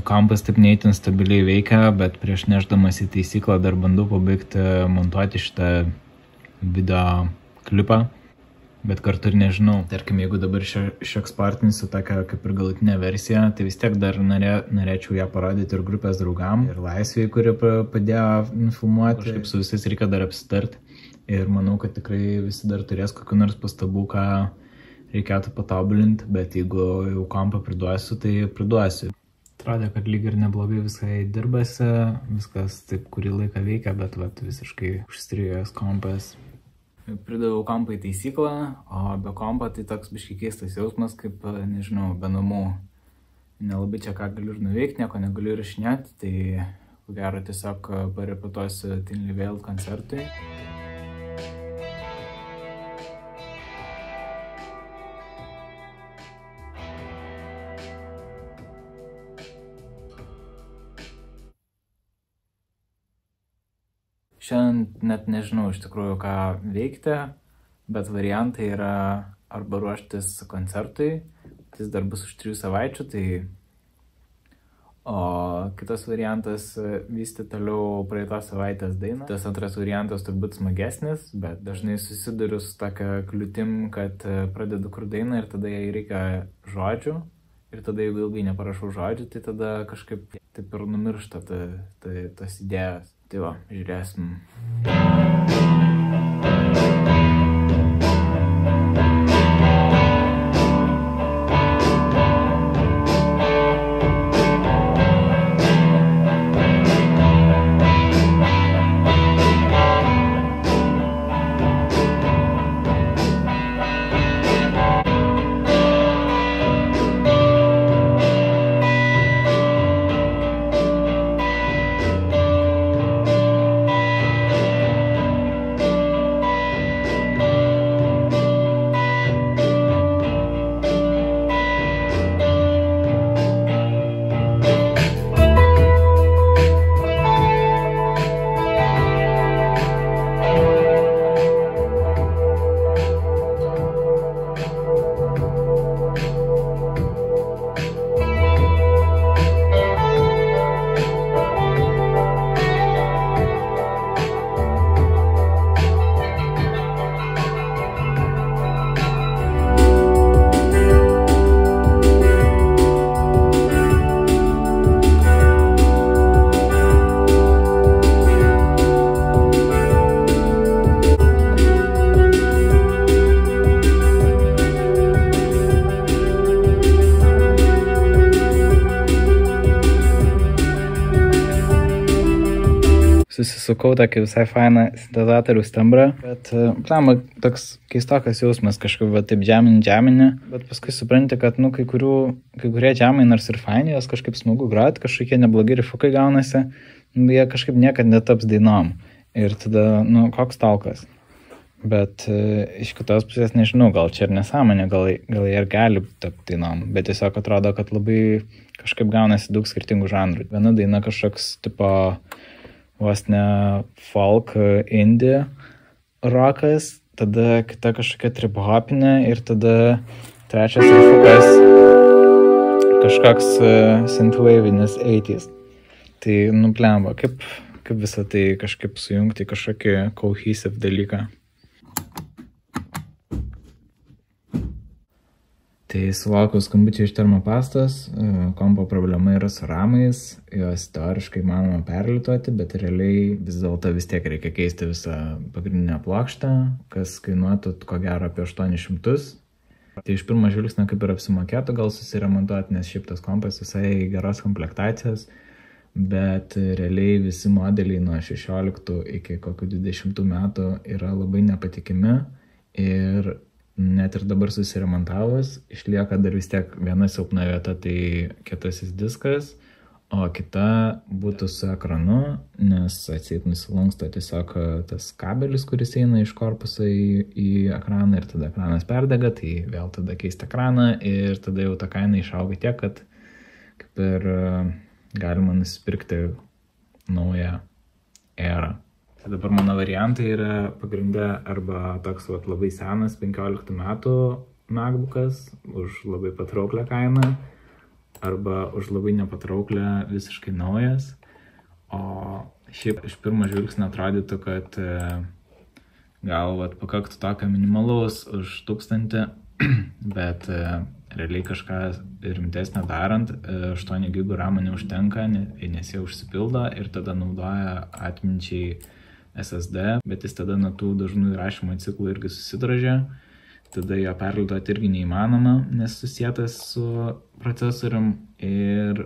Kompas taip neįtin stabiliai veikia, bet prieš nešdamas į taisyklą dar bandau pabaigti montuoti šitą video klipą, bet kartu ir nežinau. Tarkim, jeigu dabar išeksportinsiu tokią kaip ir galutinę versiją, tai vis tiek dar norėčiau ją parodyti ir grupės draugam, ir Laisvei, kuri padėjo nufilmuoti. Kažkaip su visais reikia dar apsitarti ir manau, kad tikrai visi dar turės kokių nors pastabų, ką reikėtų patobulinti, bet jeigu jau kompą priduosiu, tai priduosiu. Atrodė, kad lyg ir neblogai visai dirbasi, viskas taip kurį laiką veikia, bet visiškai užstrigęs kompas. Pridaviau kompą į taisyklą, o be kompo tai toks biškai keistas jausmas, kaip, nežinau, be namų. Nelabai čia ką galiu ir nuveikti, nieko negaliu įrašinėti, tai ko gero tiesiog parepetuosiu Thinly Veiled koncertui. Šiandien net nežinau iš tikrųjų ką veikti, bet variantai yra arba ruoštis koncertui, jis dar bus už 3 savaičių, tai... O kitas variantas vystyti toliau praeitos savaitės dainą. Tas antras variantas turbūt smagesnis, bet dažnai susiduriu su tokia kliūtim, kad pradedu kur dainą ir tada jai reikia žodžių. Ir tada jeigu ilgai neparašau žodžių, tai tada kažkaip taip ir numiršta tas idėjas. Tai va, žiūrėsim. Susisukau tokį visai fainą sintezatorių stembrą, bet toks keistokas jausmas kažkaip taip džeminį, bet paskui supranti, kad kai kurie džemai nors ir faini, jos kažkaip smagu groti, kažkokie neblogi rifukai gaunasi, jie kažkaip niekad netaps dainom. Ir tada, koks talkas. Bet iš kitos pusės nežinau, gal čia ir nesąmonė, gal jie ir gali tapti dainom, bet tiesiog atrodo, kad labai kažkaip gaunasi daug skirtingų žanrų. Viena daina kažkoks tipo vos ne folk, indie rokas, tada kita kažkokia trip-hopinė ir tada trečias rifukas kažkoks synthwavinis 80s. Tai blemba, kaip visą tai kažkaip sujungti kažkokį cohesive dalyką. Tai sulaukiau skambučio iš termopastos, kompo problema yra su ramais, juos teoriškai manoma perlituoti, bet realiai vis dėlto vis tiek reikia keisti visą pagrindinę plokštę, kas kainuotų ko gero apie 800. Tai iš pirmo žvilgsnio kaip ir apsimokėtų gal susiremontuoti, nes šiaip tas kompas visai geros komplektacijos, bet realiai visi modeliai nuo 16 iki kokių 20 metų yra labai nepatikimi ir net ir dabar susiremontavus, išlieka dar vis tiek viena silpna vieta, tai kietasis diskas, o kita būtų su ekranu, nes atseit nusilanksto tiesiog tas kabelis, kuris eina iš korpuso į ekraną ir tada ekranas perdega, tai vėl tada keisti ekraną ir tada jau ta kaina išauga tiek, kad kaip ir galima nusipirkti naują erą. Tai dabar mano variantai yra pagrindę arba toks labai senas 15 metų MacBookas už labai patrauklę kainą, arba už labai nepatrauklę visiškai naujas. O šiaip iš pirmo žvilgsnio atrodytų, kad gal pakaktų tokio minimalaus už 1000, bet realiai kažką rimtesnio darant, 8 GB RAM neužtenka, nes jie užsipildo ir tada naudoja atminčiai SSD, bet jis tada nuo tų dažnų įrašymo ciklų irgi susidražia. Tada jo perlituoti irgi neįmanoma, nes susietas su procesorium ir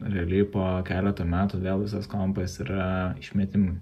realiai po keletą metų vėl visas kompas yra išmetimui.